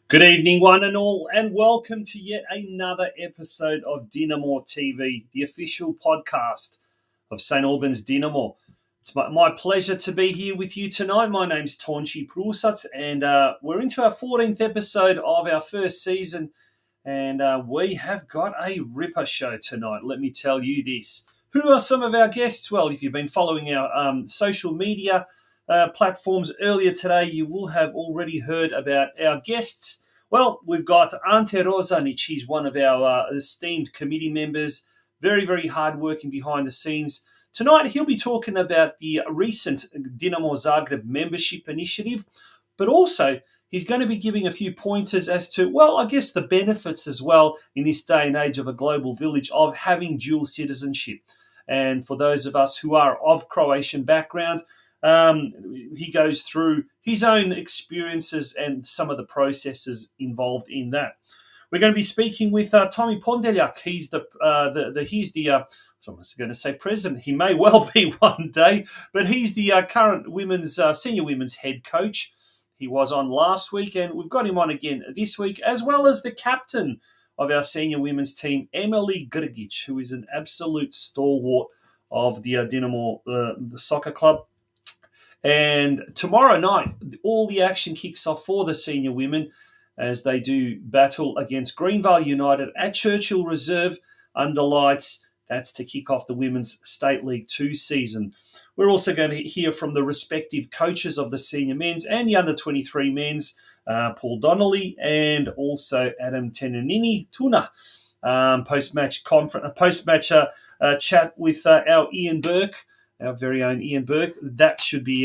Good evening, one and all, and welcome to yet another episode of DinamoTV, the official podcast of St Albans Dinamo. It's my pleasure to be here with you tonight. My name's Tonchi Prusats, and we're into our 14th episode of our first season, and we have got a ripper show tonight. Let me tell you this. Who are some of our guests? Well, if you've been following our social media platforms earlier today, you will have already heard about our guests. Well, we've got Ante Rozanic. He's one of our esteemed committee members, very, very hard-working behind the scenes. Tonight, he'll be talking about the recent Dinamo Zagreb membership initiative, but also he's going to be giving a few pointers as to, well, I guess the benefits as well in this day and age of a global village of having dual citizenship. And for those of us who are of Croatian background, he goes through his own experiences and some of the processes involved in that. We're going to be speaking with Tom Pondeljak. He's I was going to say president. He may well be one day, but he's the current senior women's head coach. He was on last week, and we've got him on again this week, as well as the captain of our senior women's team, EMILY GRGIC, who is an absolute stalwart of the Dinamo the soccer club. And tomorrow night, all the action kicks off for the senior women as they do battle against Greenvale United at Churchill Reserve under lights. That's to kick off the Women's State League 2 season. We're also going to hear from the respective coaches of the senior men's and the under-23 men's, PAUL DONNELLY and also Adam Tenanini Tuna. Post-match chat with our Ian Burke. Our very own Ian Burke. That should be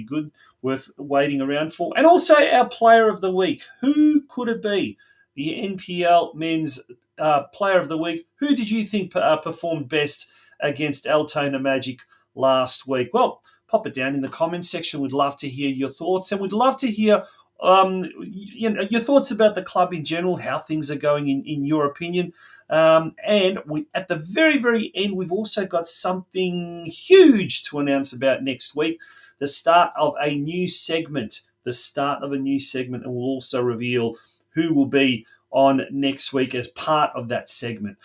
good, worth waiting around for. And also our player of the week. Who could it be? The NPL men's player of the week. Who did you think performed best against Altona Magic last week? Well, pop it down in the comments section. We'd love to hear your thoughts, and we'd love to hear your thoughts about the club in general, how things are going in your opinion. And at the very, very end, we've also got something huge to announce about next week, the start of a new segment, and we'll also reveal who will be on next week as part of that segment.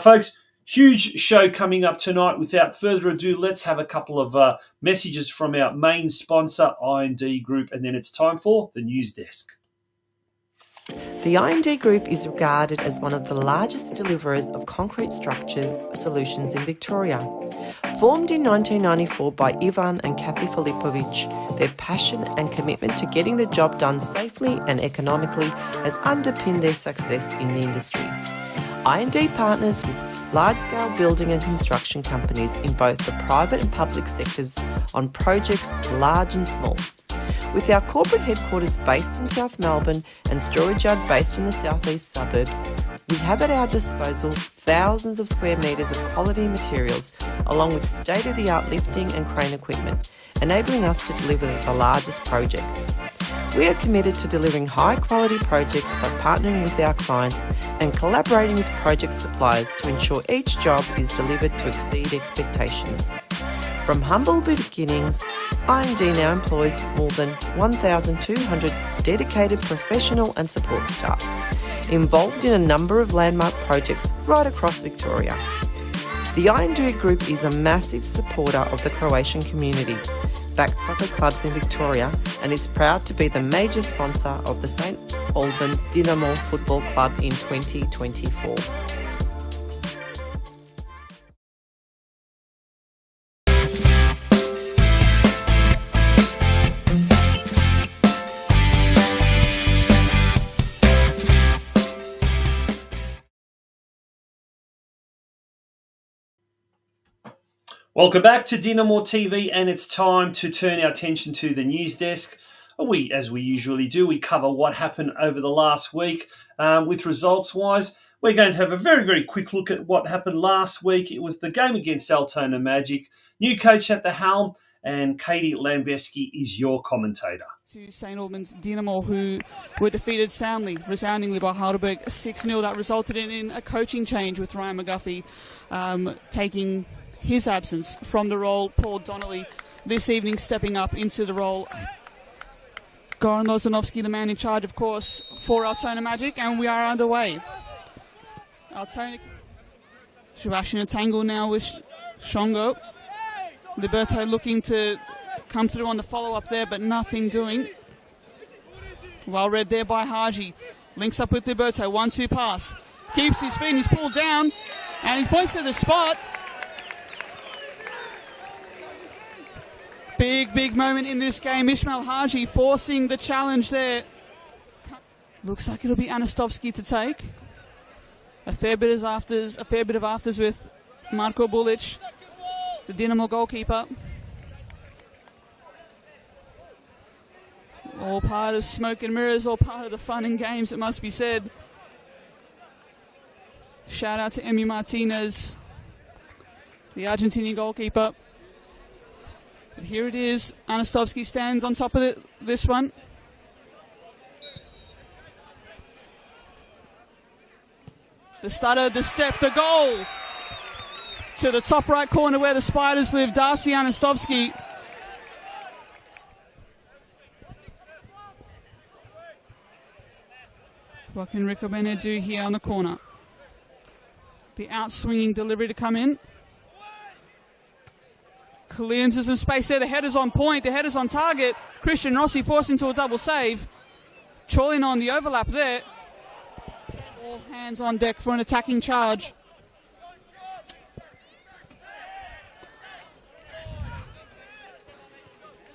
Folks, huge show coming up tonight. Without further ado, let's have a couple of messages from our main sponsor, I&D Group, and then it's time for the news desk. The I&D Group is regarded as one of the largest deliverers of concrete structure solutions in Victoria. Formed in 1994 by Ivan and Kathy Filipovic, their passion and commitment to getting the job done safely and economically has underpinned their success in the industry. I&D partners with large-scale building and construction companies in both the private and public sectors on projects large and small. With our corporate headquarters based in South Melbourne and storage yard based in the southeast suburbs, we have at our disposal thousands of square metres of quality materials, along with state-of-the-art lifting and crane equipment, enabling us to deliver the largest projects. We are committed to delivering high-quality projects by partnering with our clients and collaborating with project suppliers to ensure each job is delivered to exceed expectations. From humble beginnings, I&D now employs more than 1,200 dedicated professional and support staff, involved in a number of landmark projects right across Victoria. The I&D Group is a massive supporter of the Croatian community, backed soccer clubs in Victoria, and is proud to be the major sponsor of the St Albans Dinamo Football Club in 2024. Welcome back to DinamoTV, and it's time to turn our attention to the news desk. As we usually do, we cover what happened over the last week. With results-wise, we're going to have a very, very quick look at what happened last week. It was the game against Altona Magic. New coach at the helm, and Katie Lambeski is your commentator. To St Albans Dinamo, who were defeated resoundingly by Heidelberg 6-0. That resulted in a coaching change with Ryan McGuffey taking his absence from the role. Paul Donnelly this evening stepping up into the role Goran Lozanovsky, the man in charge, of course, for Altona Magic, and we are underway. Altona, Sebastian a tangle now with Shongo. Liberto looking to come through on the follow-up there, but nothing doing. Well read there by Haji. Links up with Liberto, 1-2 pass. Keeps his feet and he's pulled down, and he points to the spot. Big moment in this game. Ismail Haji forcing the challenge there. Looks like it'll be Anastovsky to take. A fair bit of afters with Marko Bulic, the Dinamo goalkeeper. All part of smoke and mirrors, all part of the fun and games, it must be said. Shout out to Emi Martinez, the Argentinian goalkeeper. But here it is. Anastovsky stands on top of this one. The stutter, the step, the goal! To the top right corner where the Spiders live, Darcy Anastovsky. What can Rico Bene do here on the corner? The out-swinging delivery to come in. Clears some space there. The header's on point. The header's on target. Christian Rossi forced into a double save. Cholin on the overlap there. All hands on deck for an attacking charge.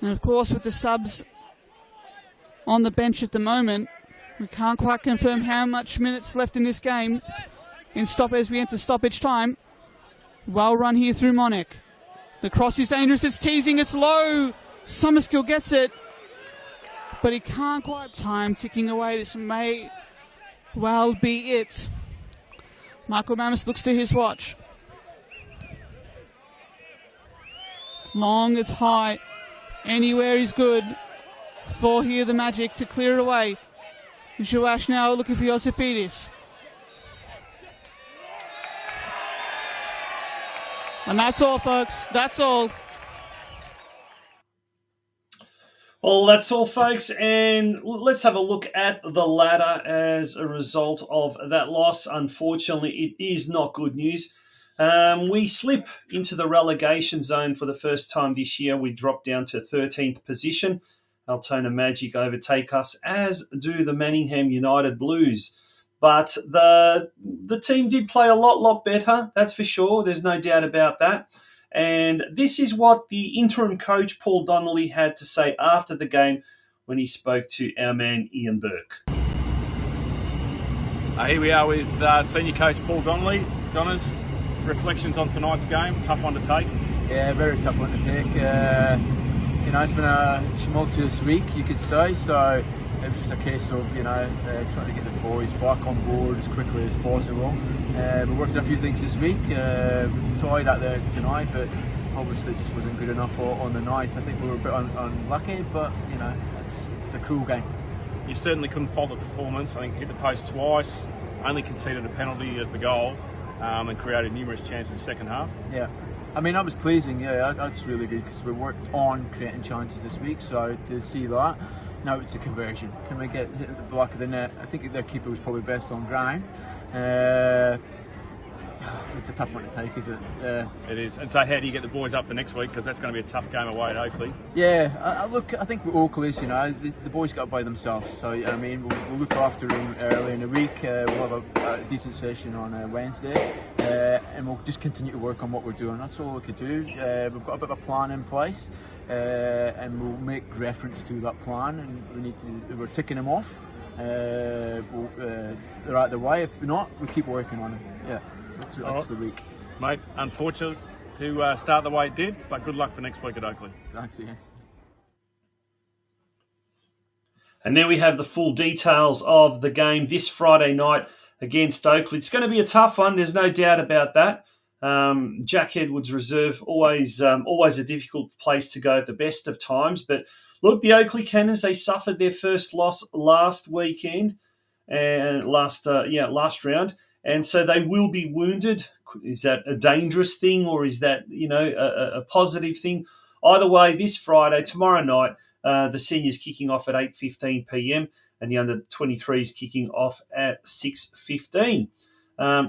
And of course, with the subs on the bench at the moment, we can't quite confirm how much minutes left in this game. As we enter stoppage time. Well run here through Monek. The cross is dangerous, it's teasing, it's low. Summerskill gets it, but he can't quite time ticking away. This may well be it. Michael Mamis looks to his watch. It's long, it's high. Anywhere is good for here the Magic to clear it away. Joash now looking for Josefidis. And that's all, folks. That's all. Well, that's all, folks. And let's have a look at the ladder as a result of that loss. Unfortunately, it is not good news. We slip into the relegation zone for the first time this year. We drop down to 13th position. Altona Magic overtake us, as do the Manningham United Blues. But the team did play a lot better, that's for sure. There's no doubt about that. And this is what the interim coach, Paul Donnelly, had to say after the game when he spoke to our man, Ian Burke. Here we are with senior coach Paul Donnelly. Donners, reflections on tonight's game, tough one to take. Yeah, very tough one to take. It's been a tumultuous week, you could say, so it was just a case of, trying to get the boys back on board as quickly as possible. We worked on a few things this week, tried that there tonight, but obviously it just wasn't good enough on the night. I think we were a bit unlucky, but, it's a cruel game. You certainly couldn't fault the performance. I think hit the post twice, only conceded a penalty as the goal, and created numerous chances second half. Yeah. That was pleasing, that's really good because we worked on creating chances this week, so to see that. Now it's a conversion. Can we get hit at the back of the net? I think their keeper was probably best on ground. It's a tough one to take, is it? It is. And so how do you get the boys up for next week? Because that's going to be a tough game away at Oakley. Yeah, I think with Oakley, the boys got by themselves. So, we'll look after them early in the week. We'll have a decent session on Wednesday. And we'll just continue to work on what we're doing. That's all we could do. We've got a bit of a plan in place. And we'll make reference to that plan. And we're ticking them off. They're out the way. If not, we keep working on it. Yeah. That's the week. Mate, unfortunate to start the way it did, but good luck for next week at Oakley. Thanks, Ian. And now we have the full details of the game this Friday night against Oakley. It's going to be a tough one, there's no doubt about that. Jack Edwards Reserve, always a difficult place to go at the best of times. But look, the Oakley Cannons, they suffered their first loss last weekend and last round. And so they will be wounded. Is that a dangerous thing or is that, a positive thing? Either way, this Friday, tomorrow night, The seniors kicking off at 8:15 p.m. and the under-23s kicking off at 6:15.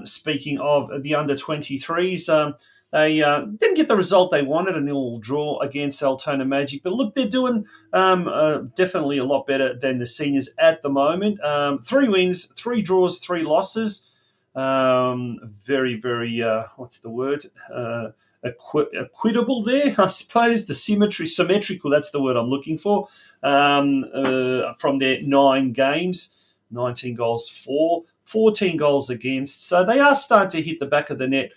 Speaking of the under-23s, they didn't get the result they wanted, a 0 draw against Altona Magic. But look, they're doing definitely a lot better than the seniors at the moment. 3 wins, 3 draws, 3 losses. Very, very, what's the word? Equitable there, I suppose. Symmetrical, that's the word I'm looking for. From their 9 games, 19 goals for, 14 goals against. So they are starting to hit the back of the net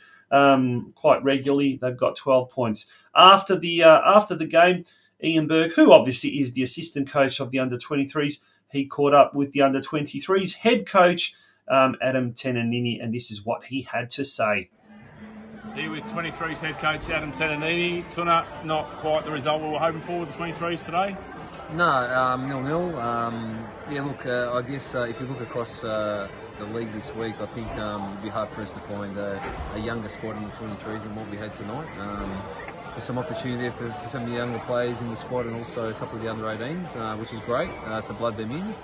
quite regularly. They've got 12 points. After the game, Ian Berg, who obviously is the assistant coach of the under-23s, he caught up with the under-23s head coach, Adam Tenanini, and this is what he had to say. Here with 23s head coach Adam Tenanini. Tuna, not quite the result we were hoping for with the 23s today? No, 0-0. I guess if you look across the league this week, I think you'd be hard-pressed to find a younger squad in the 23s than what we had tonight. There's some opportunity there for some of the younger players in the squad and also a couple of the under-18s, which is great to blood them in.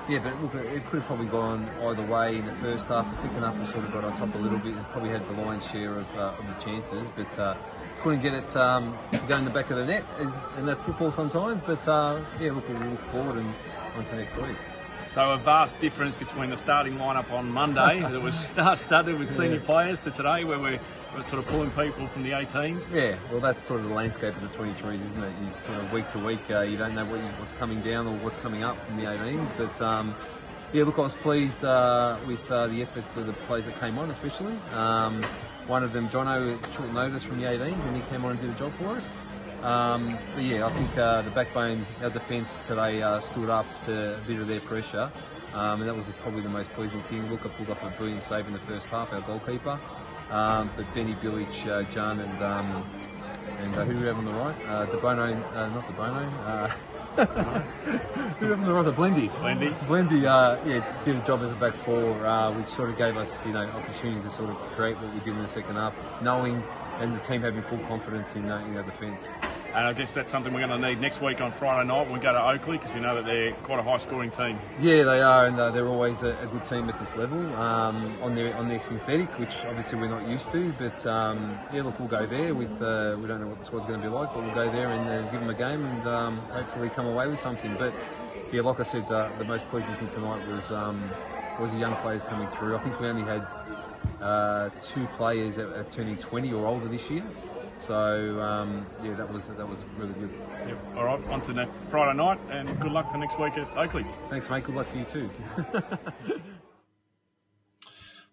But look, it could have probably gone either way in the first half. The second half we sort of got on top a little bit and probably had the lion's share of the chances, but couldn't get it to go in the back of the net, and that's football sometimes. But we'll look forward and on to next week. So a vast difference between the starting lineup on Monday that was star-studded with senior players to today, where we're sort of pulling people from the 18s. Yeah, well, that's sort of the landscape of the 23s, isn't it? You sort of week to week, you don't know what's coming down or what's coming up from the 18s. But I was pleased with the efforts of the players that came on, especially. One of them, Jono, at short notice from the 18s, and he came on and did a job for us. I think the backbone, our defence today stood up to a bit of their pressure, and that was probably the most pleasing thing. Luka pulled off a brilliant save in the first half, our goalkeeper. But Benny Bilic, John, and who do we have on the right? Not DeBono. Who do we have on the right? Blendy, did a job as a back four, which sort of gave us, opportunity to sort of create what we did in the second half, knowing and the team having full confidence in our defence. And I guess that's something we're going to need next week on Friday night when we go to Oakley, because we know that they're quite a high-scoring team. Yeah, they are, and they're always a good team at this level on their synthetic, which obviously we're not used to. But we'll go there with. We don't know what the squad's going to be like, but we'll go there and give them a game and hopefully come away with something. But like I said, the most pleasing thing tonight was the young players coming through. I think we only had 2 players that are turning 20 or older this year. So that was really good. Yep. All right, on to Friday night, and good luck for next week at Oakley. Thanks, mate. Good luck to you too.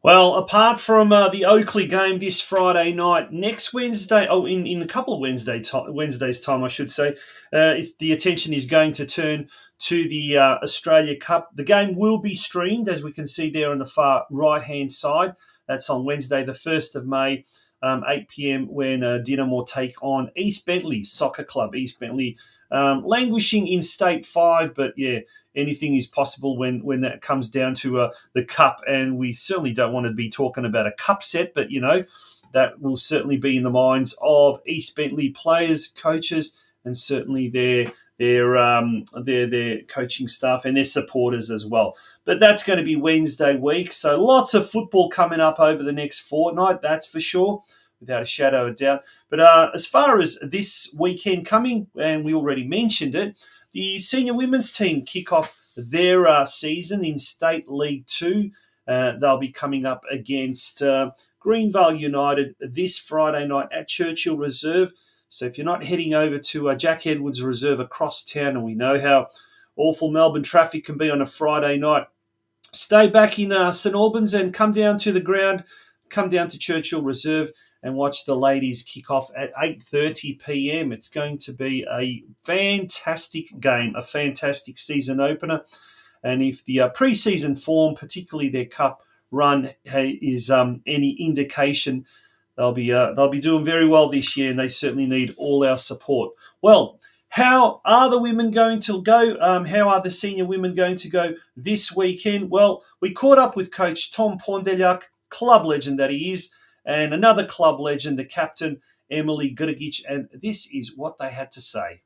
Well, apart from the Oakley game this Friday night, next Wednesday, in a couple of Wednesdays' time, I should say, the attention is going to turn to the Australia Cup. The game will be streamed, as we can see there on the far right-hand side. That's on Wednesday, the 1st of May. 8 p.m. when Dinamo take on East Bentley Soccer Club. East Bentley languishing in State 5, but anything is possible when that comes down to the cup, and we certainly don't want to be talking about a cup set, but that will certainly be in the minds of East Bentley players, coaches, and certainly their coaching staff and their supporters as well. But that's going to be Wednesday week, so lots of football coming up over the next fortnight, that's for sure, without a shadow of doubt. But as far as this weekend coming, and we already mentioned it, the senior women's team kick off their season in State League 2. They'll be coming up against Greenvale United this Friday night at Churchill Reserve. So if you're not heading over to Jack Edwards Reserve across town, and we know how awful Melbourne traffic can be on a Friday night, stay back in St Albans and come down to the ground, come down to Churchill Reserve and watch the ladies kick off at 8:30 p.m. It's going to be a fantastic game, a fantastic season opener. And if the pre-season form, particularly their cup run, is any indication, they'll be doing very well this year, and they certainly need all our support. Well, how are the women going to go? How are the senior women going to go this weekend? Well, we caught up with Coach Tom Pondeljak, club legend that he is, and another club legend, the captain, Emily Grgic, and this is what they had to say.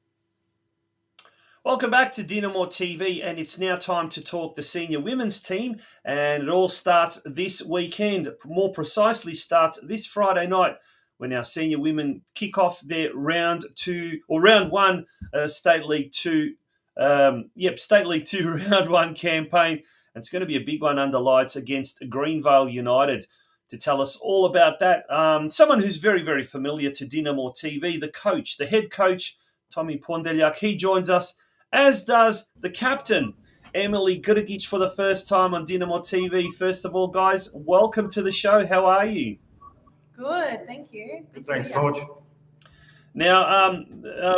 Welcome back to DinamoTV, and it's now time to talk the senior women's team, and it all starts this weekend. More precisely, starts this Friday night when our senior women kick off their round one State League 2 State League 2 round one campaign. And it's going to be a big one under lights against Greenvale United. To tell us all about that, someone who's very, very familiar to DinamoTV, the head coach, Tom Pondeljak. He joins us, as does the captain, EMILY GRGIC, for the first time on DinamoTV. First of all, guys, welcome to the show. How are you? Good, thank you. Good, thanks, George. Now,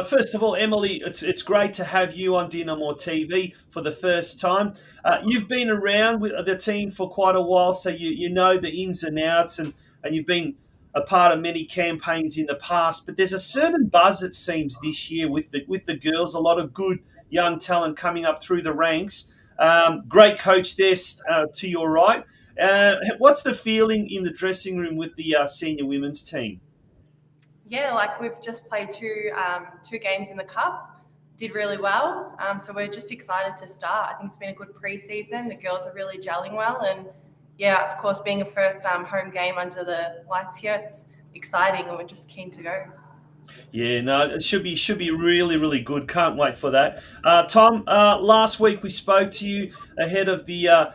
first of all, EMILY, it's great to have you on DinamoTV for the first time. You've been around with the team for quite a while, so you know the ins and outs, and you've been a part of many campaigns in the past. But there's a certain buzz, it seems, this year with the girls. A lot of good young talent coming up through the ranks. Great coach there to your right. What's the feeling in the dressing room with the senior women's team? Yeah, like we've just played two games in the cup, did really well. So we're just excited to start. I think it's been a good pre-season. The girls are really gelling well, and yeah, of course, being a first home game under the lights here, it's exciting, and we're just keen to go. Yeah, no, it should be really, really good. Can't wait for that. Tom, last week we spoke to you ahead of the.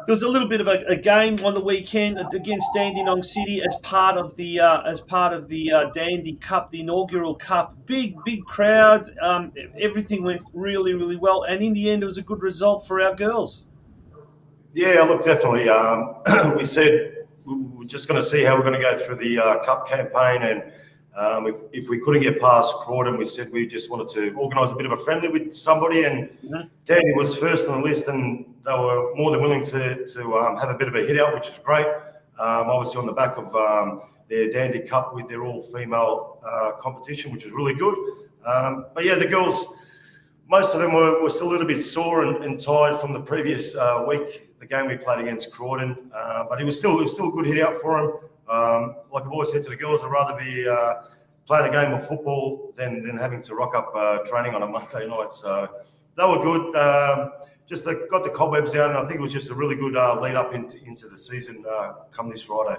There was a little bit of a game on the weekend against Dandenong City as part of the Dandy Cup, the inaugural cup. Big crowd. Everything went really, really well, and in the end, it was a good result for our girls. Yeah, look, definitely. We said we're just going to see how we're going to go through the cup campaign, and if we couldn't get past Crawdon, we said we just wanted to organise a bit of a friendly with somebody, and Dandy was first on the list, and they were more than willing to have a bit of a hit out, which is great. Obviously on the back of their Dandy Cup with their all-female competition, which was really good. But yeah, the girls, most of them were still a little bit sore and tired from the previous week, the game we played against Crawdon. But it was still a good hit out for them. Like I've always said to the girls, I'd rather be playing a game of football than having to rock up training on a Monday night. So they were good. Just got the cobwebs out, and I think it was just a really good lead up into the season come this Friday.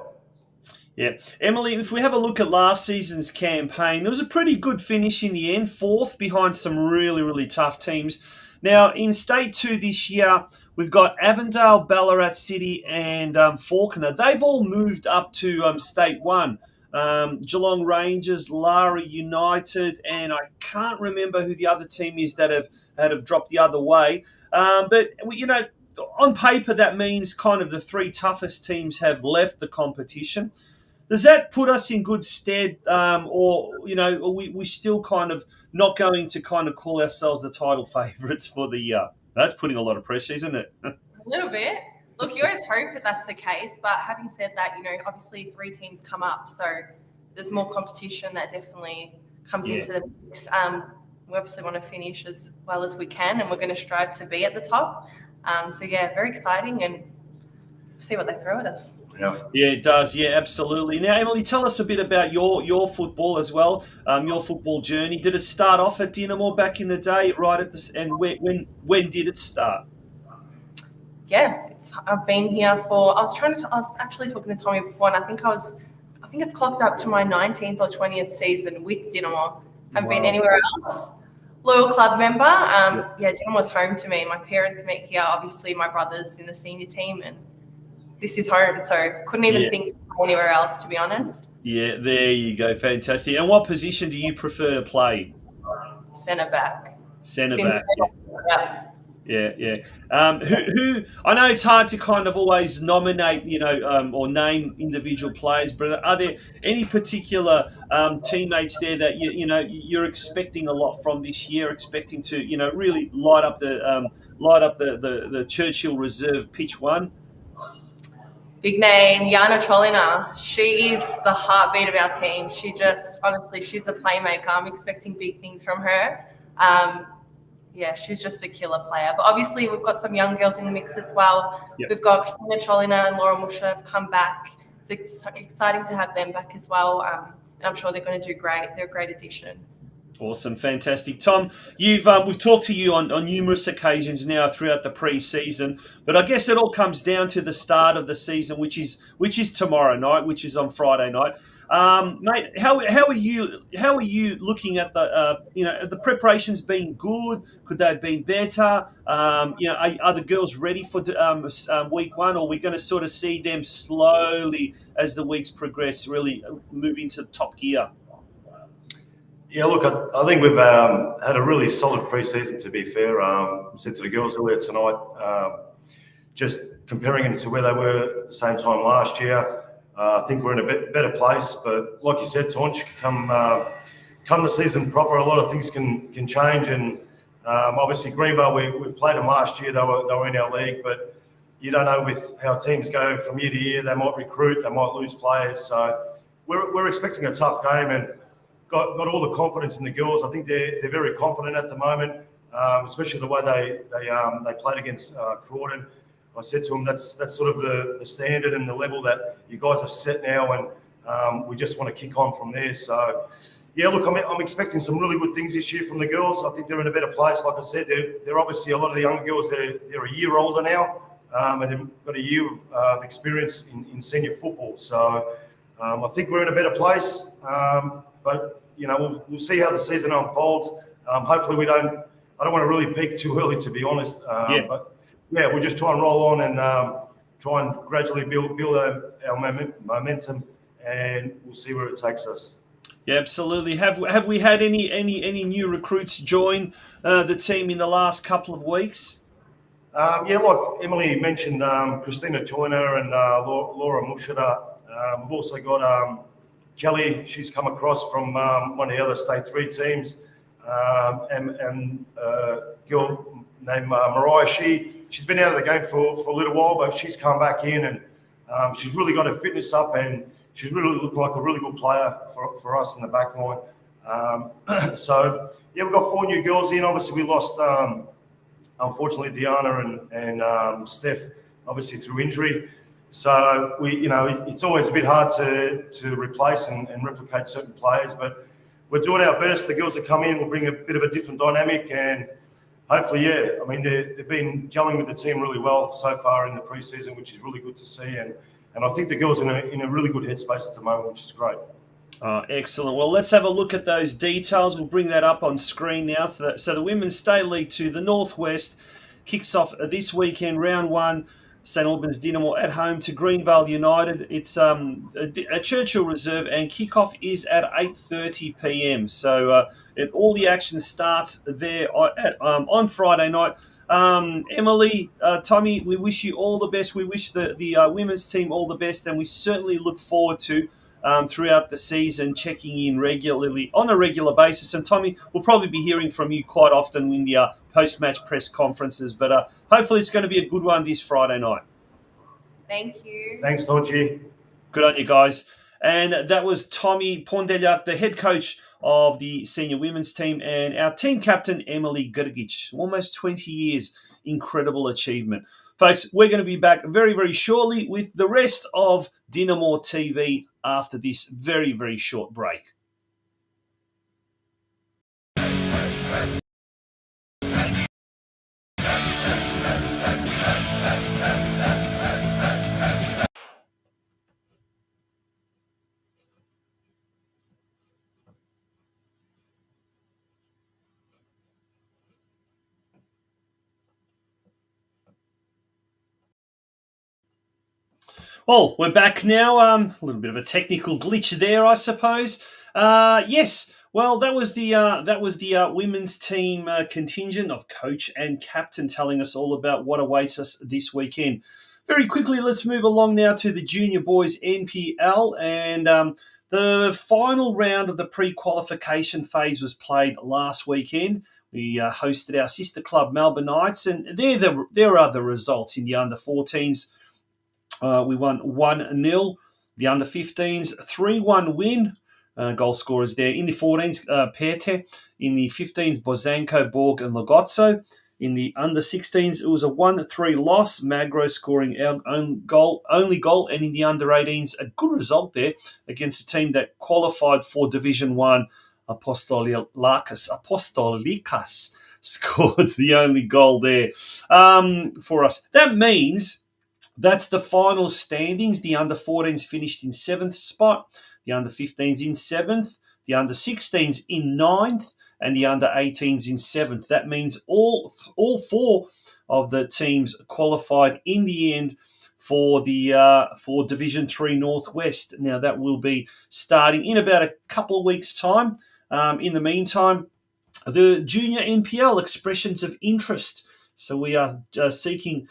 Yeah. EMILY, if we have a look at last season's campaign, there was a pretty good finish in the end, fourth behind some really, really tough teams. Now, in State 2 this year, we've got Avondale, Ballarat City and Fawkner. They've all moved up to State 1. Geelong Rangers, Lara United, and I can't remember who the other team is that have dropped the other way. But, you know, on paper, that means kind of the three toughest teams have left the competition. Does that put us in good stead, or, you know, are we still kind of not going to kind of call ourselves the title favourites for the year? That's putting a lot of pressure, isn't it? A little bit. Look, you always hope that that's the case, but having said that, you know, obviously 3 teams come up, so there's more competition that definitely comes into the mix. We obviously want to finish as well as we can, and we're going to strive to be at the top. So yeah, very exciting, and see what they throw at us. Yeah, it does. Yeah, absolutely. Now, EMILY, tell us a bit about your football as well. Your football journey. Did it start off at Dinamo back in the day, right at this? And when did it start? Yeah, I've been here for. I was actually talking to Tommy before, and I think it's clocked up to my 19th or 20th season with Dinamo. Haven't been anywhere else. Loyal club member. Dinamo's home to me. My parents met here. Obviously, my brother's in the senior team, and this is home. So couldn't even think to go anywhere else, to be honest. Yeah, there you go. Fantastic. And what position do you prefer to play? Centre back. Centre back. Yeah. Who? I know it's hard to kind of always nominate, or name individual players, but are there any particular teammates there that you're expecting a lot from this year, expecting to really light up the Churchill Reserve pitch 1? Big name, Jana Cholina. She is the heartbeat of our team. She's the playmaker. I'm expecting big things from her. She's just a killer player. But obviously, we've got some young girls in the mix as well. Yep. We've got Christina Cholina and Laura Musha have come back. It's exciting to have them back as well. And I'm sure they're going to do great. They're a great addition. Awesome, fantastic, Tom. We've talked to you on numerous occasions now throughout the pre-season, but I guess it all comes down to the start of the season, which is tomorrow night, which is on Friday night. Mate, how are you looking at the preparations being good? Could they have been better? Are the girls ready for week one, or are we going to sort of see them slowly as the weeks progress, really move into top gear? Yeah, look, I think we've had a really solid pre-season, to be fair. I said to the girls earlier tonight, just comparing them to where they were at the same time last year, I think we're in a better place. But like you said, Taunch, come the season proper, a lot of things can change. And obviously Greenvale, we played them last year. They were in our league, but you don't know with how teams go from year to year. They might recruit, they might lose players. So we're expecting a tough game, and got all the confidence in the girls. I think they're very confident at the moment, especially the way they played against Crawdon. I said to them, that's sort of the standard and the level that you guys have set now, and we just want to kick on from there. So, yeah, look, I'm expecting some really good things this year from the girls. I think they're in a better place. Like I said, they're obviously a lot of the younger girls. They're a year older now, and they've got a year of experience in senior football. So, I think we're in a better place. But we'll see how the season unfolds. Hopefully, I don't want to really peak too early, to be honest. But yeah, we'll just try and roll on and try and gradually build our momentum, and we'll see where it takes us. Yeah, absolutely. Have we had any new recruits join the team in the last couple of weeks? Yeah, like Emily mentioned, Christina Joyner and Laura Mushada. We've also got Kelly. She's come across from one of the other State 3 teams, and a girl named Mariah. She's been out of the game for a little while, but she's come back in, and she's really got her fitness up, and she's really looking like a really good player for us in the back line. So, yeah, we've got 4 new girls in. Obviously, we lost, unfortunately, Diana and Steph, obviously through injury. So, it's always a bit hard to replace and replicate certain players, but we're doing our best. The girls that come in will bring a bit of a different dynamic, and hopefully, yeah, I mean, they've been gelling with the team really well so far in the pre-season, which is really good to see. And I think the girls are in a really good headspace at the moment, which is great. Excellent. Well, let's have a look at those details. We'll bring that up on screen now. So the Women's State League 2, the Northwest, kicks off this weekend, round 1. St Albans Dynamo at home to Greenvale United. It's a Churchill Reserve, and kickoff is at 8:30 p.m. So all the action starts there on Friday night. Emily, Tommy, we wish you all the best. We wish the women's team all the best, and we certainly look forward to throughout the season checking in regularly on a regular basis. And Tommy, we'll probably be hearing from you quite often in the post-match press conferences, but hopefully it's going to be a good one this Friday night. Thank you. Thanks, Tonchi. Good on you guys. And that was Tommy Pondeljak, the head coach of the senior women's team, and our team captain, Emily Grgic. Almost 20 years. Incredible achievement. Folks, we're going to be back very, very shortly with the rest of DinamoTV after this very, very short break. Well, we're back now. A little bit of a technical glitch there, I suppose. Yes. Well, that was the women's team contingent of coach and captain telling us all about what awaits us this weekend. Very quickly, let's move along now to the junior boys NPL, and the final round of the pre-qualification phase was played last weekend. We hosted our sister club Melbourne Knights, and there are the results in the under-14s. We won 1-0. The under-15s, 3-1 win. Goal scorers there. In the 14s, Pete. In the 15s, Bozanko, Borg and Lagozzo. In the under-16s, it was a 1-3 loss. Magro scoring our only goal. And in the under-18s, a good result there against a team that qualified for Division 1 Apostolikas scored the only goal there for us. That means that's the final standings. The under-14s finished in 7th spot, the under-15s in 7th, the under-16s in 9th, and the under-18s in 7th. That means all 4 of the teams qualified in the end for Division 3 Northwest. Now, that will be starting in about a couple of weeks' time. In the meantime, the Junior NPL, expressions of interest. So we are seeking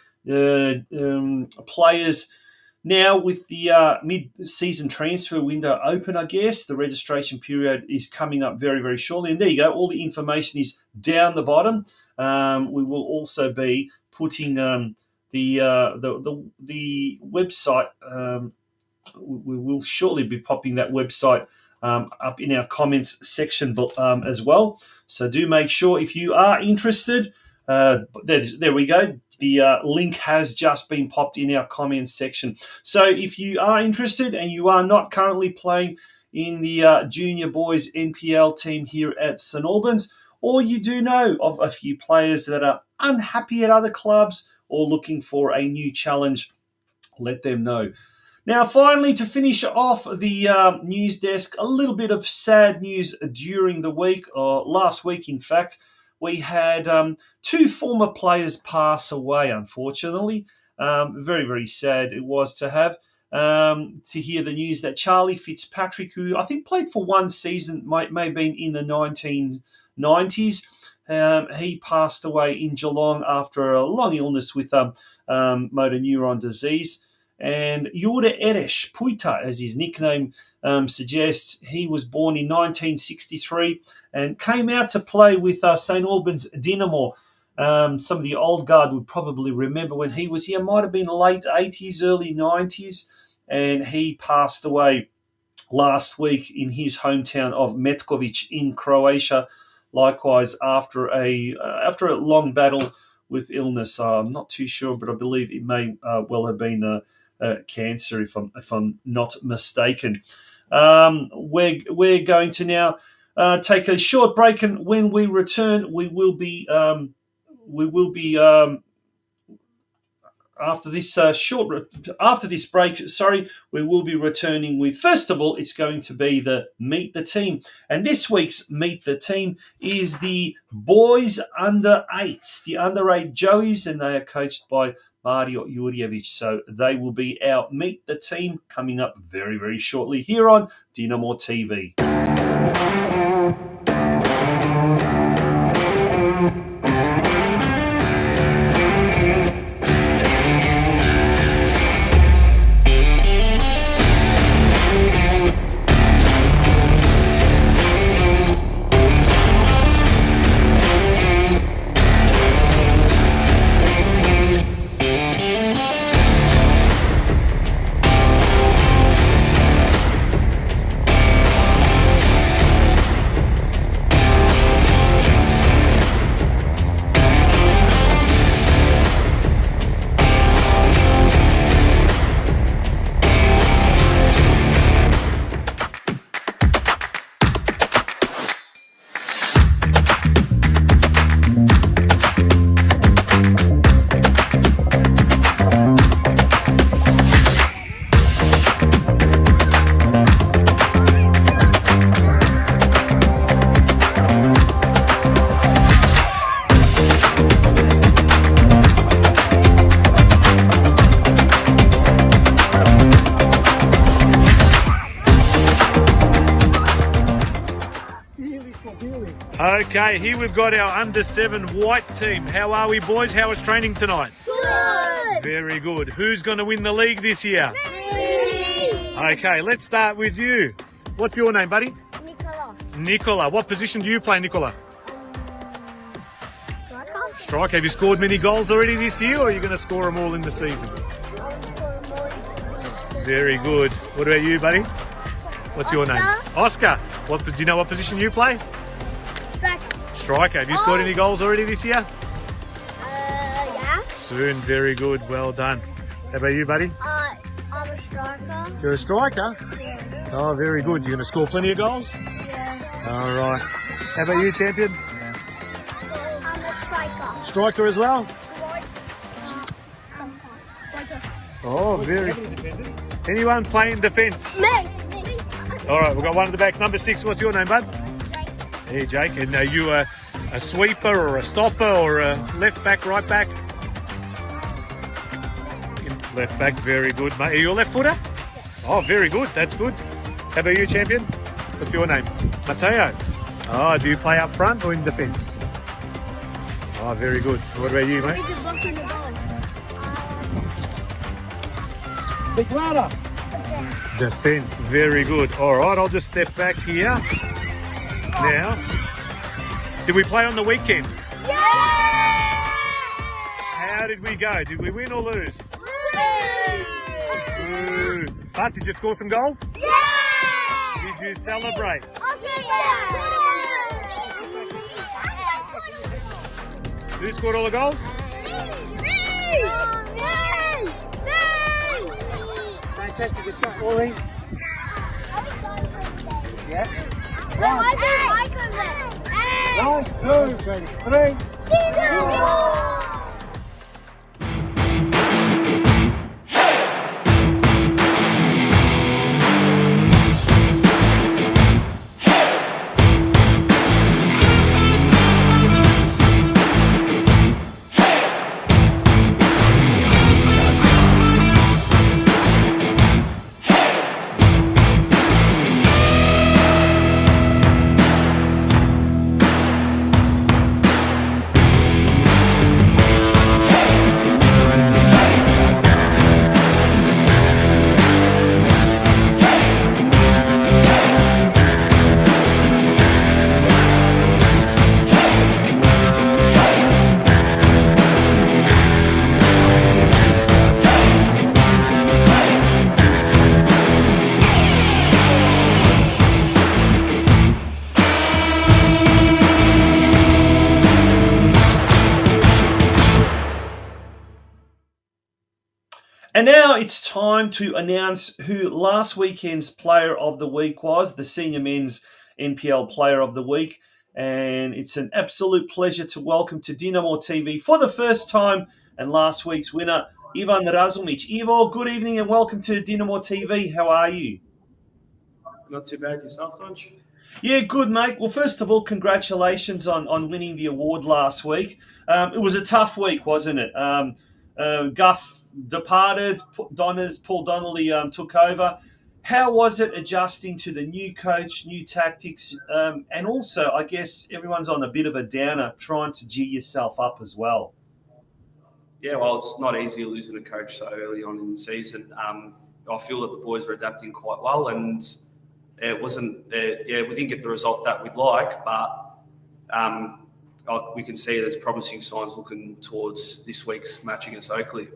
players now with the mid-season transfer window open, I guess. The registration period is coming up very, very shortly. And there you go. All the information is down the bottom. We will also be putting the website. We will shortly be popping that website up in our comments section as well. So do make sure if you are interested. There we go. The link has just been popped in our comments section. So if you are interested and you are not currently playing in the junior boys NPL team here at St Albans, or you do know of a few players that are unhappy at other clubs or looking for a new challenge, let them know. Now, finally, to finish off the news desk, a little bit of sad news during the week, or last week, in fact. We had 2 former players pass away, unfortunately. Very, very sad it was to have. To hear the news that Charlie Fitzpatrick, who I think played for 1 season, may have been in the 1990s, he passed away in Geelong after a long illness with motor neuron disease. And Jorda Eresh Puita, as his nickname suggests, he was born in 1963 and came out to play with St Albans Dynamo. Some of the old guard would probably remember when he was here. Might have been late 80s, early 90s, and he passed away last week in his hometown of Metkovic in Croatia. Likewise, after a long battle with illness. I'm not too sure, but I believe it may well have been cancer, if I'm not mistaken. We're going to now take a short break, and when we return, we will be after this break. We will be returning with, first of all, it's going to be the Meet the Team, and this week's Meet the Team is the boys under 8s, the under 8 Joeys, and they are coached by Mario Jurjevic. So they will be our Meet the Team coming up very, very shortly here on DinamoTV. Okay, here we've got our under-7 white team. How are we, boys? How was training tonight? Good! Very good. Who's going to win the league this year? Me! Okay, let's start with you. What's your name, buddy? Nicola. Nicola. What position do you play, Nicola? Striker. Striker. Have you scored many goals already this year, or are you going to score them all in the season? I'll score them all in the season. Very good. What about you, buddy? What's your name? Oscar. Do you know what position you play? Striker. Have you scored any goals already this year? Yeah. Soon. Very good. Well done. How about you, buddy? I'm a striker. You're a striker? Yeah. Oh, very good. You're going to score plenty of goals? Yeah. All right. How about you, champion? I'm a striker. Striker as well? Oh, very. Anyone playing defence? Me. All right, we've got one at the back. Number 6, what's your name, bud? Hey, Jake. And are you a sweeper or a stopper or a left back, right back? Left back, very good, mate. Are you a left footer? Oh, very good. That's good. How about you, champion? What's your name? Mateo. Oh, do you play up front or in defence? Oh, very good. What about you, mate? Speak louder. Defence, very good. All right, I'll just step back here. Now, did we play on the weekend? Yeah! How did we go? Did we win or lose? Ooh. But did you score some goals? Yeah! Did you celebrate? Who scored all the goals? Fantastic, it's got all in. Yeah. 1, 2, 3. And now it's time to announce who last weekend's Player of the Week was, the Senior Men's NPL Player of the Week. And it's an absolute pleasure to welcome to DinamoTV for the first time and last week's winner, Ivan RAZUMIC. Ivo, good evening and welcome to DinamoTV. How are you? Not too bad. Yourself, Tonch? Yeah, good, mate. Well, first of all, congratulations on winning the award last week. It was a tough week, wasn't it? Guff departed, Paul Donnelly took over. How was it adjusting to the new coach, new tactics, and also, I guess, everyone's on a bit of a downer trying to G yourself up as well? Yeah, well, it's not easy losing a coach so early on in the season. I feel that the boys were adapting quite well, and it wasn't. We didn't get the result that we'd like, but we can see there's promising signs looking towards this week's match against Oakley.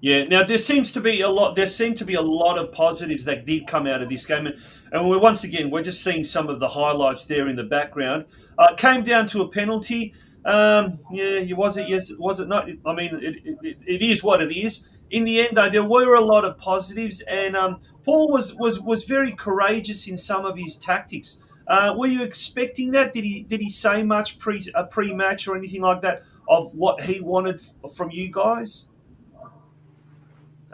Yeah. Now there seemed to be a lot of positives that did come out of this game, and we're just seeing some of the highlights there in the background. It came down to a penalty. Was it not? I mean, it is what it is. In the end, though, there were a lot of positives, and Paul was very courageous in some of his tactics. Were you expecting that? Did he say much pre-match or anything like that of what he wanted from you guys?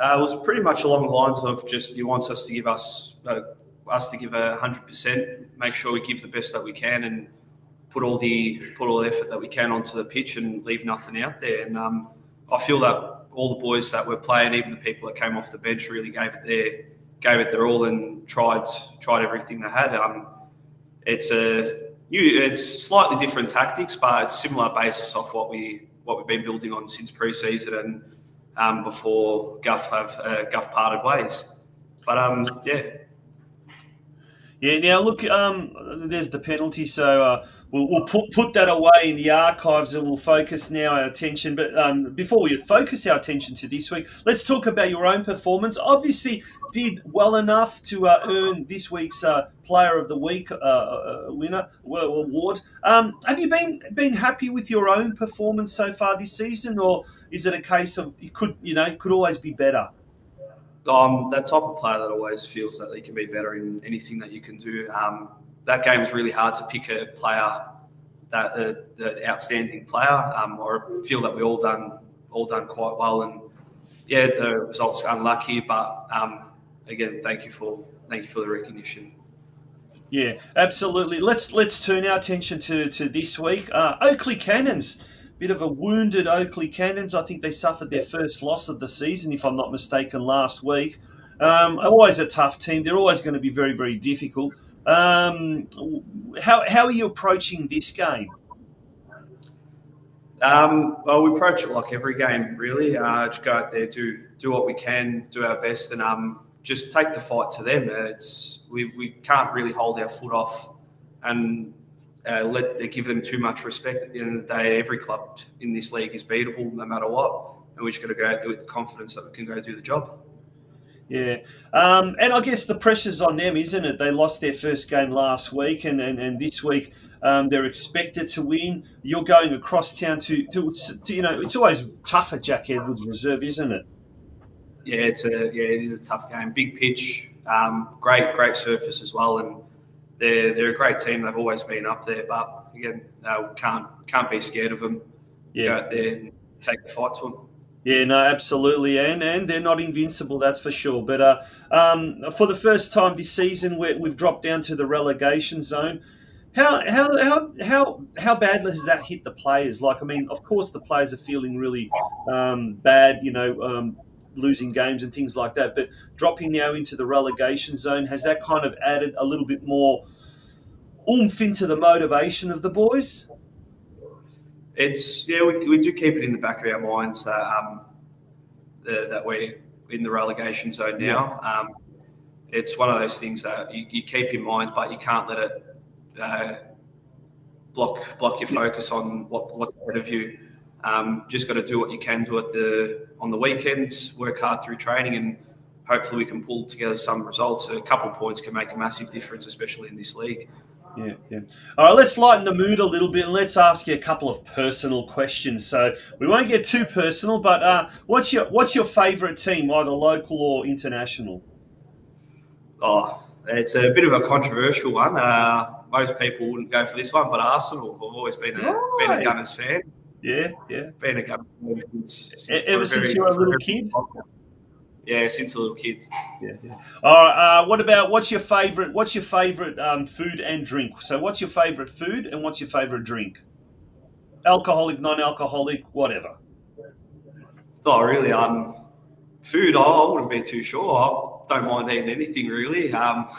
It was pretty much along the lines of just he wants us to give us to give 100%, make sure we give the best that we can, and put all the effort that we can onto the pitch and leave nothing out there. And I feel that all the boys that were playing, even the people that came off the bench, really gave it their all and tried everything they had. It's slightly different tactics, but it's similar basis of what we've been building on since pre-season and before Guff parted ways. But Yeah. Now look, there's the penalty, so we'll put that away in the archives, and we'll focus now our attention. But before we focus our attention to this week, let's talk about your own performance. Obviously, did well enough to earn this week's Player of the Week winner award. Have you been happy with your own performance so far this season, or is it a case of it could always be better? I'm that type of player that always feels that they can be better in anything that you can do. that game is really hard to pick a player that the outstanding player. Or I feel that we all done quite well, and yeah, the results are unlucky, but again, thank you for the recognition. Yeah, absolutely. Let's turn our attention to this week. Oakley Cannons, bit of a wounded Oakley Cannons. I think they suffered their first loss of the season, if I'm not mistaken, last week. Always a tough team. They're always going to be very, very difficult. How are you approaching this game? Well, we approach it like every game, really. Just go out there, do what we can, do our best, and just take the fight to them. We can't really hold our foot off and give them too much respect. At the end of the day, every club in this league is beatable, no matter what, and we just got to go out there with the confidence that we can go do the job. Yeah, and I guess the pressure's on them, isn't it? They lost their first game last week, and this week they're expected to win. You're going across town to it's always tough at Jack Edwards Reserve, isn't it? Yeah, it is a tough game. Big pitch, great surface as well, and they're a great team. They've always been up there, but again, can't be scared of them. Yeah. Go out there and take the fight to them. Yeah, no, absolutely, and they're not invincible, that's for sure. But for the first time this season, we've dropped down to the relegation zone. How badly has that hit the players? Like, I mean, of course, the players are feeling really bad, losing games and things like that. But dropping now into the relegation zone, has that kind of added a little bit more oomph into the motivation of the boys? We do keep it in the back of our minds that we're in the relegation zone now. It's one of those things that you keep in mind, but you can't let it block your focus on what's ahead of you. Just got to do what you can do on the weekends, work hard through training, and hopefully we can pull together some results. A couple of points can make a massive difference, especially in this league. Yeah. All right, let's lighten the mood a little bit and let's ask you a couple of personal questions. So we won't get too personal, but what's your favourite team, either local or international? Oh, it's a bit of a controversial one. Most people wouldn't go for this one, but Arsenal. I've always been a Gunners fan. Yeah. Been a Gunners fan since ever since you were a little kid. Yeah, since a little kid. Yeah. All right. What's your favourite food and drink? So, what's your favourite food and what's your favourite drink? Alcoholic, non-alcoholic, whatever. Oh, really? Food. I wouldn't be too sure. I don't mind eating anything really. Got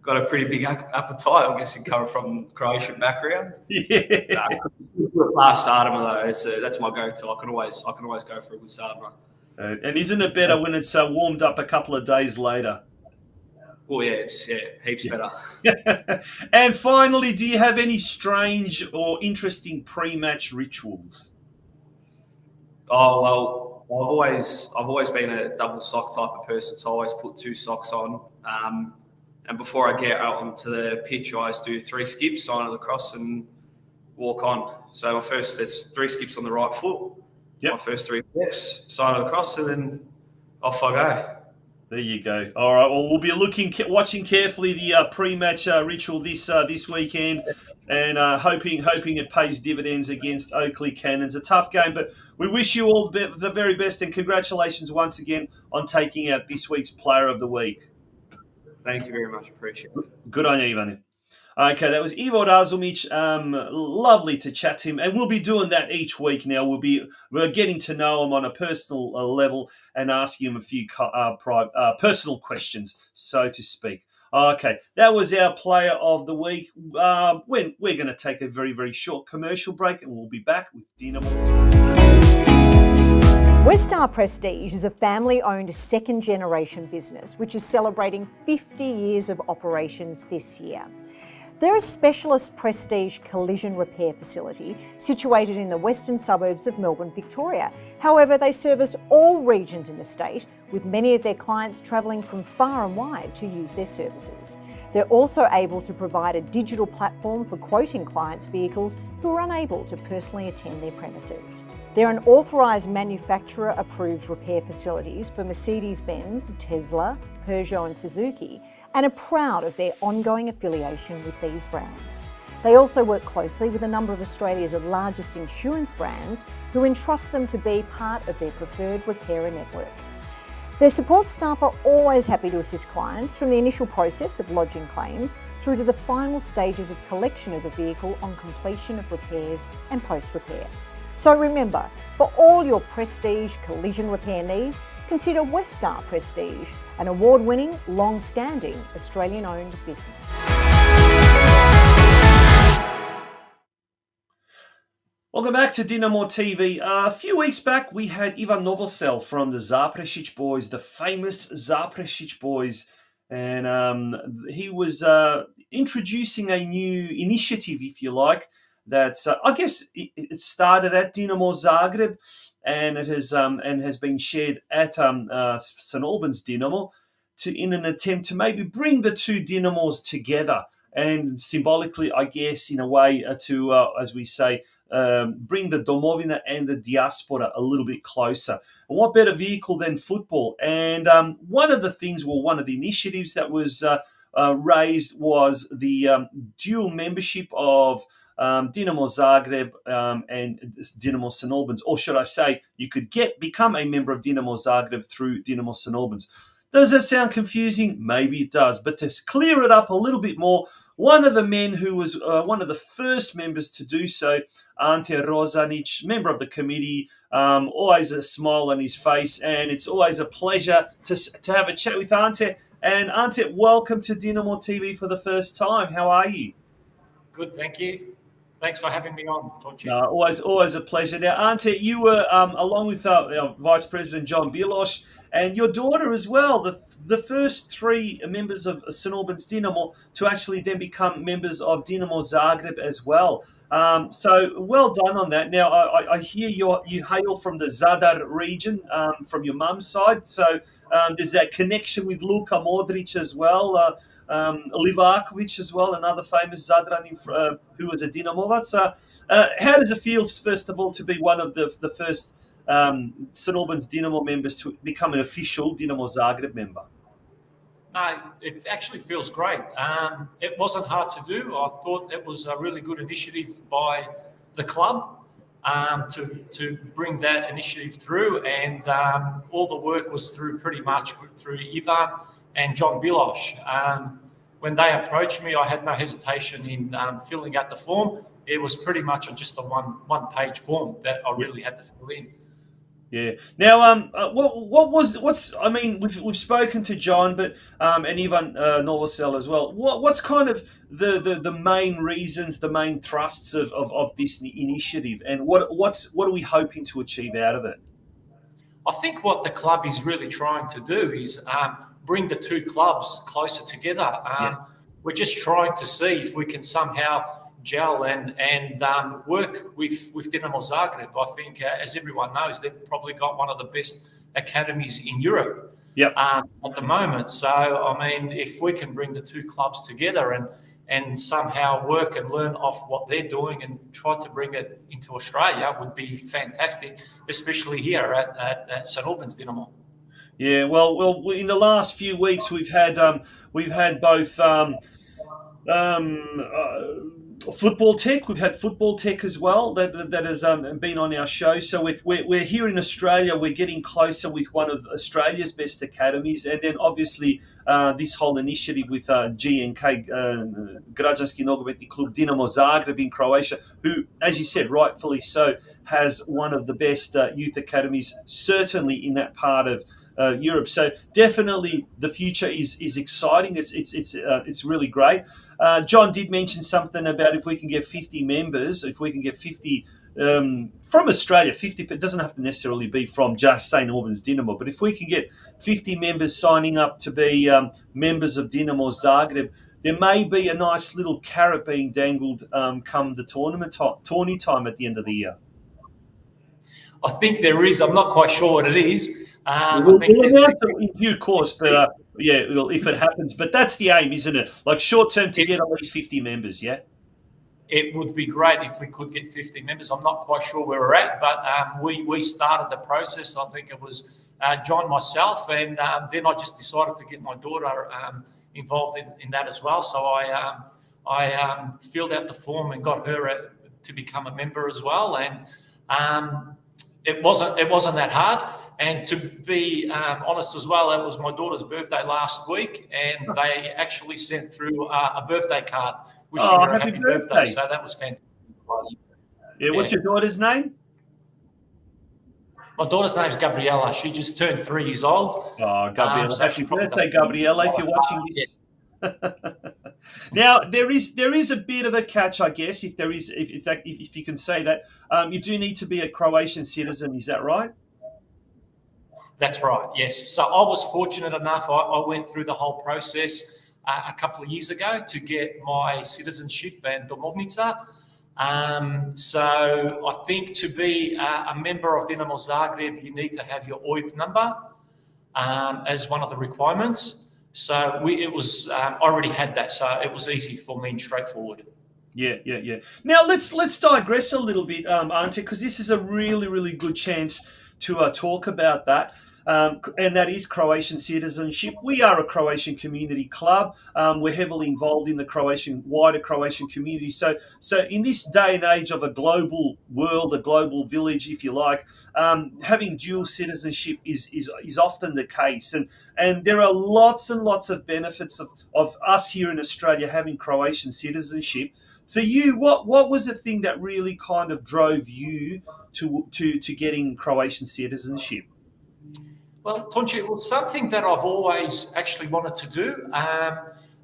a pretty big appetite. I guess you come from Croatian background. Yeah. Last sarma though, that's my go-to. I can always go for a good sarma. And isn't it better when it's warmed up a couple of days later? Well, yeah, it's heaps better. And finally, do you have any strange or interesting pre-match rituals? Oh well, I've always been a double sock type of person, so I always put 2 socks on. And before I get out onto the pitch, I always do 3 skips, sign of the cross, and walk on. So there's 3 skips on the right foot. Yep. My first 3 steps, sign of the cross, and then off I go. There you go. All right. Well, we'll be watching carefully the pre-match ritual this weekend, and hoping it pays dividends against Oakley Cannons. A tough game, but we wish you all the very best, and congratulations once again on taking out this week's Player of the Week. Thank you very much. Appreciate it. Good on you, Ivan. Okay, that was Ivo RAZUMIC. Lovely to chat to him, and we'll be doing that each week now. We're getting to know him on a personal level and asking him a few personal questions, so to speak. Okay, that was our Player of the Week. We're going to take a very, very short commercial break, and we'll be back with DinamoTV. Westar Prestige is a family-owned second-generation business which is celebrating 50 years of operations this year. They're a specialist prestige collision repair facility situated in the western suburbs of Melbourne, Victoria. However, they service all regions in the state, with many of their clients travelling from far and wide to use their services. They're also able to provide a digital platform for quoting clients' vehicles who are unable to personally attend their premises. They're an authorised manufacturer-approved repair facilities for Mercedes-Benz, Tesla, Peugeot and Suzuki, and are proud of their ongoing affiliation with these brands. They also work closely with a number of Australia's largest insurance brands who entrust them to be part of their preferred repairer network. Their support staff are always happy to assist clients from the initial process of lodging claims through to the final stages of collection of the vehicle on completion of repairs and post-repair. So remember, for all your prestige collision repair needs, consider Westar Prestige, an award-winning, long-standing Australian-owned business. Welcome back to DinamoTV. A few weeks back, we had Ivan Novosel from the Zaprešić boys, the famous Zaprešić boys, and he was introducing a new initiative, if you like, that's I guess it started at Dinamo Zagreb, and it has been shared at St Albans Dinamo in an attempt to maybe bring the two Dinamos together, and symbolically, I guess, in a way, to as we say, bring the Domovina and the diaspora a little bit closer. And what better vehicle than football? And one of the initiatives that was raised was the dual membership of Dinamo Zagreb and Dinamo St Albans, or should I say, you could become a member of Dinamo Zagreb through Dinamo St Albans. Does that sound confusing? Maybe it does, but to clear it up a little bit more, one of the men who was one of the first members to do so, Ante Rozanic, member of the committee, always a smile on his face, and it's always a pleasure to have a chat with Ante. And Ante, welcome to DinamoTV for the first time. How are you? Good, thank you. Thanks for having me on. Always a pleasure. Now, Ante, you were along with our Vice President John Bilos and your daughter as well, the first three members of St Albans Dinamo to actually then become members of Dinamo Zagreb as well. So well done on that. Now, I hear you hail from the Zadar region from your mum's side. So there's that connection with Luka Modric as well, Livakovic as well, another famous Zadran who was a Dinamovac. So how does it feel, first of all, to be one of the first St Albans Dinamo members to become an official Dinamo Zagreb member? No, it actually feels great. It wasn't hard to do. I thought it was a really good initiative by the club to bring that initiative through, and all the work was pretty much through Ivan and John Bilos. When they approached me, I had no hesitation in filling out the form. It was pretty much just a one-page form that I really had to fill in. Yeah. Now, I mean, we've spoken to John, but and Ivan Novosel as well. What's kind of the main reasons, the main thrusts of this initiative, and what are we hoping to achieve out of it? I think what the club is really trying to do is bring the two clubs closer together. We're just trying to see if we can somehow gel and work with Dinamo Zagreb. I think, as everyone knows, they've probably got one of the best academies in Europe at the moment. So, I mean, if we can bring the two clubs together and somehow work and learn off what they're doing and try to bring it into Australia, would be fantastic, especially here at St Albans Dinamo. Yeah, well, in the last few weeks we've had both Football Tech. We've had Football Tech as well that has been on our show. So we're here in Australia. We're getting closer with one of Australia's best academies, and then obviously this whole initiative with GNK, Građanski nogometni klub Dinamo Zagreb in Croatia, who, as you said, rightfully so, has one of the best youth academies, certainly in that part of Europe. So definitely the future is exciting. It's really great. John did mention something about if we can get 50 members, if we can get 50 from Australia, 50, it doesn't have to necessarily be from just St Albans Dinamo, but if we can get 50 members signing up to be members of Dinamo Zagreb, there may be a nice little carrot being dangled come the tourney time at the end of the year. I think there is. I'm not quite sure what it is. We'll announce it in due course, but if it happens. But that's the aim, isn't it? Like short term to get at least 50 members, yeah? It would be great if we could get 50 members. I'm not quite sure where we're at, but we started the process. I think it was John, myself, and then I just decided to get my daughter involved in that as well. So I filled out the form and got her to become a member as well. And it wasn't that hard. And to be honest as well, it was my daughter's birthday last week, and they actually sent through a birthday card wishing her a happy birthday. So that was fantastic. Yeah, what's your daughter's name? My daughter's name's Gabriella. She just turned 3 years old. Oh, Gabriella, so happy birthday, Gabriella, if you're watching this. Now there is a bit of a catch, I guess, if you can say that. You do need to be a Croatian citizen, is that right? That's right, yes. So I was fortunate enough, I went through the whole process a couple of years ago to get my citizenship and domovnica. So I think to be a member of Dinamo Zagreb, you need to have your OIB number as one of the requirements. So I already had that, so it was easy for me and straightforward. Yeah. Now let's digress a little bit, Ante, because this is a really, really good chance to talk about that. And that is Croatian citizenship. We are a Croatian community club. We're heavily involved in the wider Croatian community. So in this day and age of a global world, a global village, if you like, having dual citizenship is often the case. And there are lots and lots of benefits of us here in Australia having Croatian citizenship. For you, what was the thing that really kind of drove you to getting Croatian citizenship? Well, Tonchi, it was something that I've always actually wanted to do,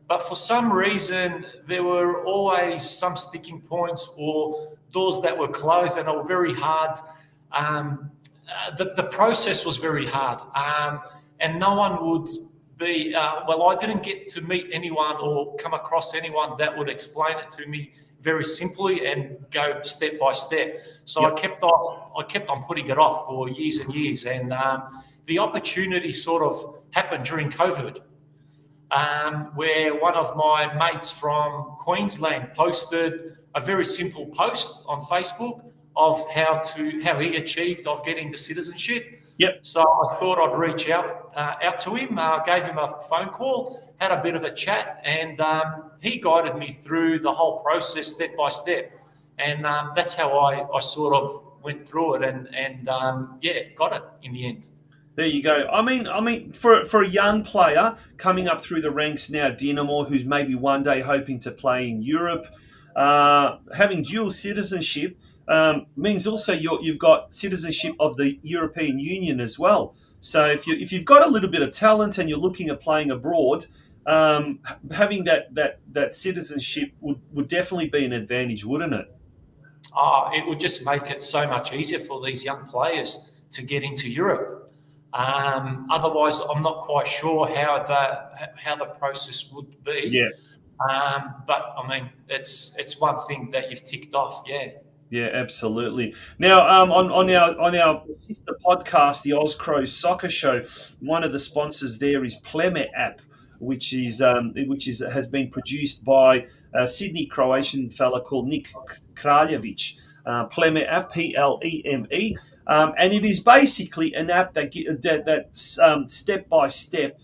but for some reason there were always some sticking points or doors that were closed and they were very hard. The process was very hard, and no one would be, I didn't get to meet anyone or come across anyone that would explain it to me very simply and go step by step. So yep. I kept on putting it off for years and years, and the opportunity sort of happened during COVID, where one of my mates from Queensland posted a very simple post on Facebook of how he achieved of getting the citizenship. Yep. So I thought I'd reach out to him, gave him a phone call, had a bit of a chat, and he guided me through the whole process step by step. And that's how I sort of went through it and got it in the end. There you go. I mean, for a young player coming up through the ranks now, Dinamo, who's maybe one day hoping to play in Europe, having dual citizenship means also you've got citizenship of the European Union as well. So if you've got a little bit of talent and you're looking at playing abroad, having that citizenship would definitely be an advantage, wouldn't it? It would just make it so much easier for these young players to get into Europe. Otherwise, I'm not quite sure how the process would be. Yeah. But I mean, it's one thing that you've ticked off. Yeah. Yeah, absolutely. Now, on our sister podcast, the Oz Crows Soccer Show, one of the sponsors there is Pleme app, which has been produced by a Sydney Croatian fella called Nick Kraljevic. Pleme app, Pleme. And it is basically an app that step by step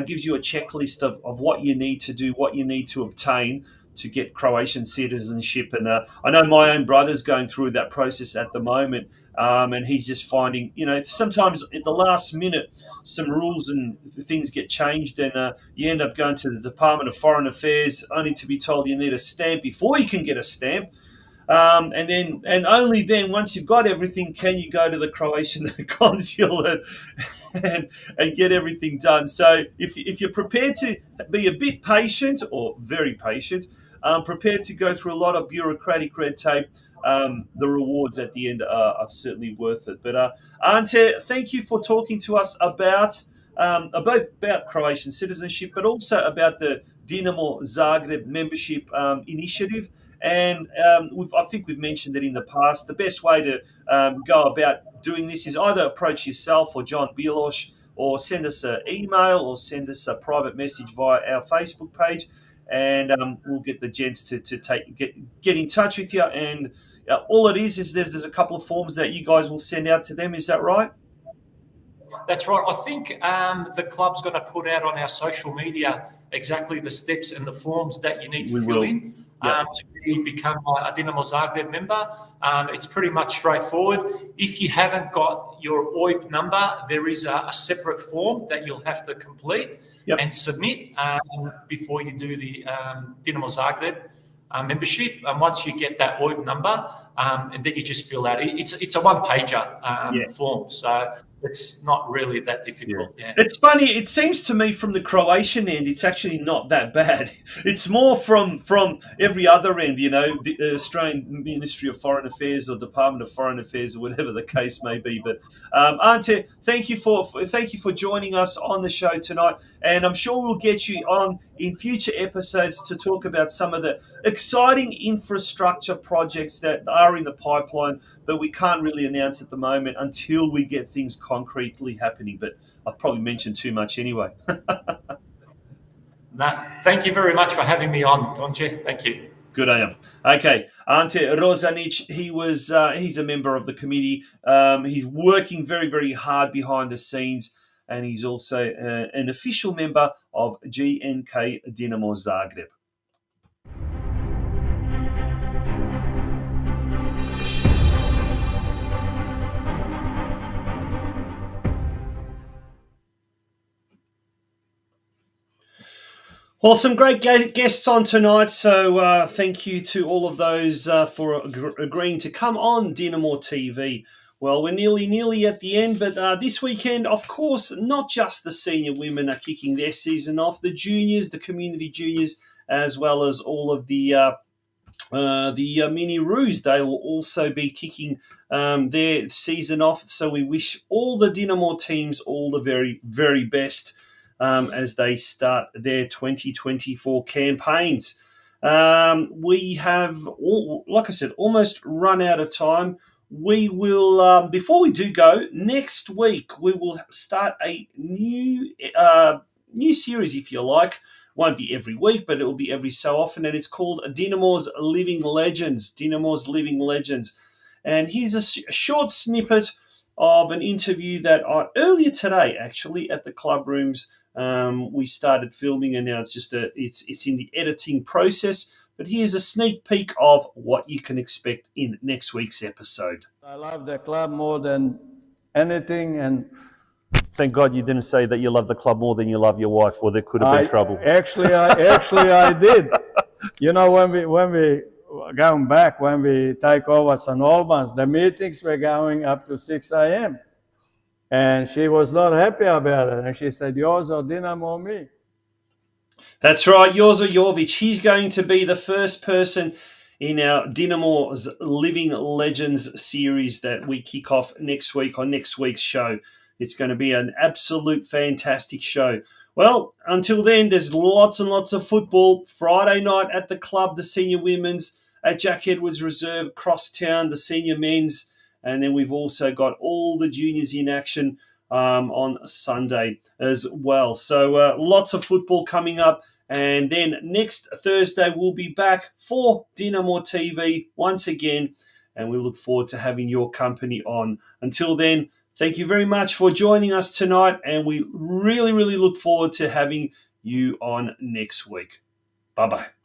gives you a checklist of what you need to do, what you need to obtain to get Croatian citizenship. And I know my own brother's going through that process at the moment, and he's just finding, sometimes at the last minute, some rules and things get changed, and you end up going to the Department of Foreign Affairs only to be told you need a stamp before you can get a stamp. And only then, once you've got everything, can you go to the Croatian consulate and get everything done. So if you're prepared to be a bit patient or very patient, prepared to go through a lot of bureaucratic red tape, the rewards at the end are certainly worth it. But Ante, thank you for talking to us about both about Croatian citizenship, but also about the Dinamo Zagreb membership initiative. And I think we've mentioned that in the past. The best way to go about doing this is either approach yourself or John Bilosh, or send us an email or send us a private message via our Facebook page, and we'll get the gents to get in touch with you. And all it is there's a couple of forms that you guys will send out to them. Is that right? That's right. I think the club's going to put out on our social media exactly the steps and the forms that you need to We fill will. in Yeah. to become a Dinamo Zagreb member. It's pretty much straightforward. If you haven't got your OIB number, there is a separate form that you'll have to complete and submit before you do the Dinamo Zagreb membership. And once you get that OIB number, and then you just fill out. It's a one-pager form, so it's not really that difficult. Yeah. It's funny. It seems to me from the Croatian end, it's actually not that bad. It's more from every other end, the Australian Ministry of Foreign Affairs or Department of Foreign Affairs or whatever the case may be. But Ante, thank you for joining us on the show tonight, and I'm sure we'll get you on in future episodes to talk about some of the exciting infrastructure projects that are in the pipeline, but we can't really announce at the moment until we get things concretely happening. But I've probably mentioned too much anyway. Thank you very much for having me on, Donche. Thank you. Good on you. Okay, Ante Rozanic, he's a member of the committee. He's working very, very hard behind the scenes, and he's also an official member of GNK Dinamo Zagreb. Well, some great guests on tonight, so thank you to all of those for agreeing to come on DinamoTV. Well, we're nearly at the end, but this weekend, of course, not just the senior women are kicking their season off, the juniors, the community juniors, as well as all of the mini roos, they will also be kicking their season off. So we wish all the Dinamo teams all the very, very best as they start their 2024 campaigns. We have, like I said, almost run out of time. We will, before we do go, next week we will start a new series, if you like. Won't be every week, but it will be every so often, and it's called Dinamo's Living Legends. Dinamo's Living Legends. And here's a short snippet of an interview that earlier today, actually, at the club rooms, we started filming, and now it's in the editing process. But here's a sneak peek of what you can expect in next week's episode. I love the club more than anything, and thank God you didn't say that you love the club more than you love your wife, or there could have been trouble. Actually, I did. When we going back, when we take over St. Albans, the meetings were going up to 6 a.m. And she was not happy about it. And she said, Jozo, Dinamo me. That's right, Jozo Jovic. He's going to be the first person in our Dinamo's Living Legends series that we kick off next week on next week's show. It's going to be an absolute fantastic show. Well, until then, there's lots and lots of football. Friday night at the club, the senior women's, at Jack Edwards Reserve, Crosstown, the senior men's. And then we've also got all the juniors in action on Sunday as well. So lots of football coming up. And then next Thursday, we'll be back for DinamoTV once again. And we look forward to having your company on. Until then, thank you very much for joining us tonight. And we really, really look forward to having you on next week. Bye-bye.